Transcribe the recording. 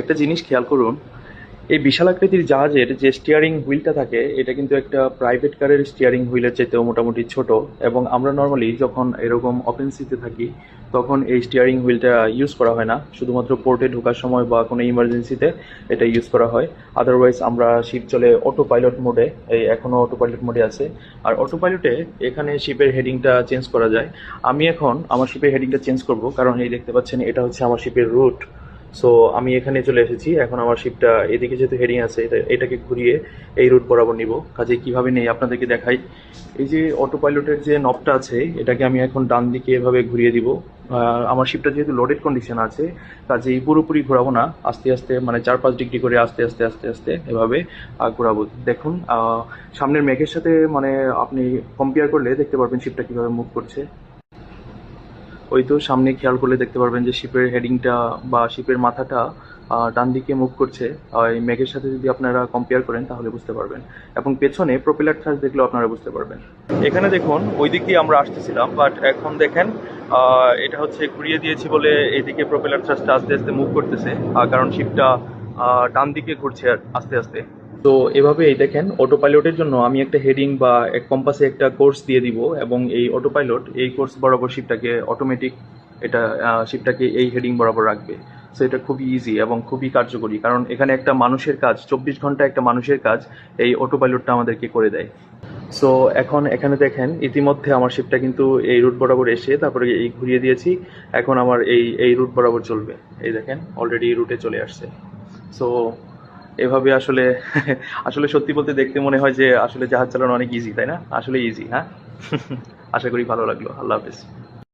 একটা জিনিস খেয়াল করুন, এই বিশাল আকৃতির জাহাজের যে স্টিয়ারিং হুইলটা থাকে এটা কিন্তু একটা প্রাইভেট কারের স্টিয়ারিং হুইলের চাইতেও মোটামুটি ছোট। এবং আমরা নর্মালি যখন এরকম ওপেন সিতে থাকি তখন এই স্টিয়ারিং হুইলটা ইউজ করা হয় না, শুধুমাত্র পোর্টে ঢোকার সময় বা কোনো ইমার্জেন্সিতে এটা ইউজ করা হয়। আদারওয়াইজ আমরা শিপ চলে অটো পাইলট মোডে, এই এখনও অটো পাইলট মোডে আছে। আর অটো পাইলটে এখানে শিপের হেডিংটা চেঞ্জ করা যায়। আমি এখন আমার শিপের হেডিংটা চেঞ্জ করব, কারণ এই দেখতে পাচ্ছেন এটা হচ্ছে আমার শিপের রুট। সো আমি এখানে চলে এসেছি, এখন আমার শিপটা এদিকে যেহেতু হেডিং আছে এটাকে ঘুরিয়ে এই রুট বরাবর নিব। কাজে কিভাবে নেই আপনাদেরকে দেখাই। এই যে অটো পাইলটের যে নবটা আছে এটাকে আমি এখন ডান দিকে এভাবে ঘুরিয়ে দিব। আমার শিপটা যেহেতু লোডেড কন্ডিশন আছে কাজেই পুরোপুরি ঘোরাবো না, আস্তে আস্তে মানে 4-5 ডিগ্রি করে আস্তে আস্তে আস্তে আস্তে এভাবে ঘোরাবো। দেখুন সামনের মেঘের সাথে মানে আপনি কম্পেয়ার করলে দেখতে পারবেন শিপটা কিভাবে মুভ করছে। ওই তো সামনে খেয়াল করলে দেখতে পারবেন যে শিপের হেডিংটা বা শিপের মাথাটা ডান দিকে মুভ করছে। এই মেঘের সাথে যদি আপনারা কম্পেয়ার করেন তাহলে বুঝতে পারবেন। এবং পেছনে প্রপেলার থ্রাস্ট দেখলেও আপনারা বুঝতে পারবেন। এখানে দেখুন ওই দিক দিয়ে আমরা আসতেছিলাম, বাট এখন দেখেন এটা হচ্ছে ঘুরিয়ে দিয়েছি বলে এইদিকে প্রপেলার থ্রাস্টটা আস্তে আস্তে মুভ করতেছে, কারণ শিপটা ডান দিকে ঘুরছে আর আস্তে আস্তে। তো এভাবে এই দেখেন অটো পাইলটের জন্য আমি একটা হেডিং বা এক কম্পাসে একটা কোর্স দিয়ে দিব, এবং এই অটো পাইলট এই কোর্স বরাবর শিপটাকে অটোমেটিক এটা শিপটাকে এই হেডিং বরাবর রাখবে। সো এটা খুবই ইজি এবং খুবই কার্যকরী, কারণ এখানে একটা মানুষের কাজ 24 ঘন্টা একটা মানুষের কাজ এই অটো পাইলটটা আমাদেরকে করে দেয়। সো এখন এখানে দেখেন ইতিমধ্যে আমার শিপটা কিন্তু এই রুট বরাবর এসে তারপরে এই ঘুরিয়ে দিয়েছি। এখন আমার এই রুট বরাবর চলবে। এই দেখেন অলরেডি এই রুটে চলে আসছে। সো এভাবে আসলে আসলে সত্যি বলতে দেখতে মনে হয় যে আসলে জাহাজ চালানো অনেক ইজি, তাই না? আসলে ইজি, হ্যাঁ। আশা করি ভালো লাগলো। আল্লাহ হাফেজ।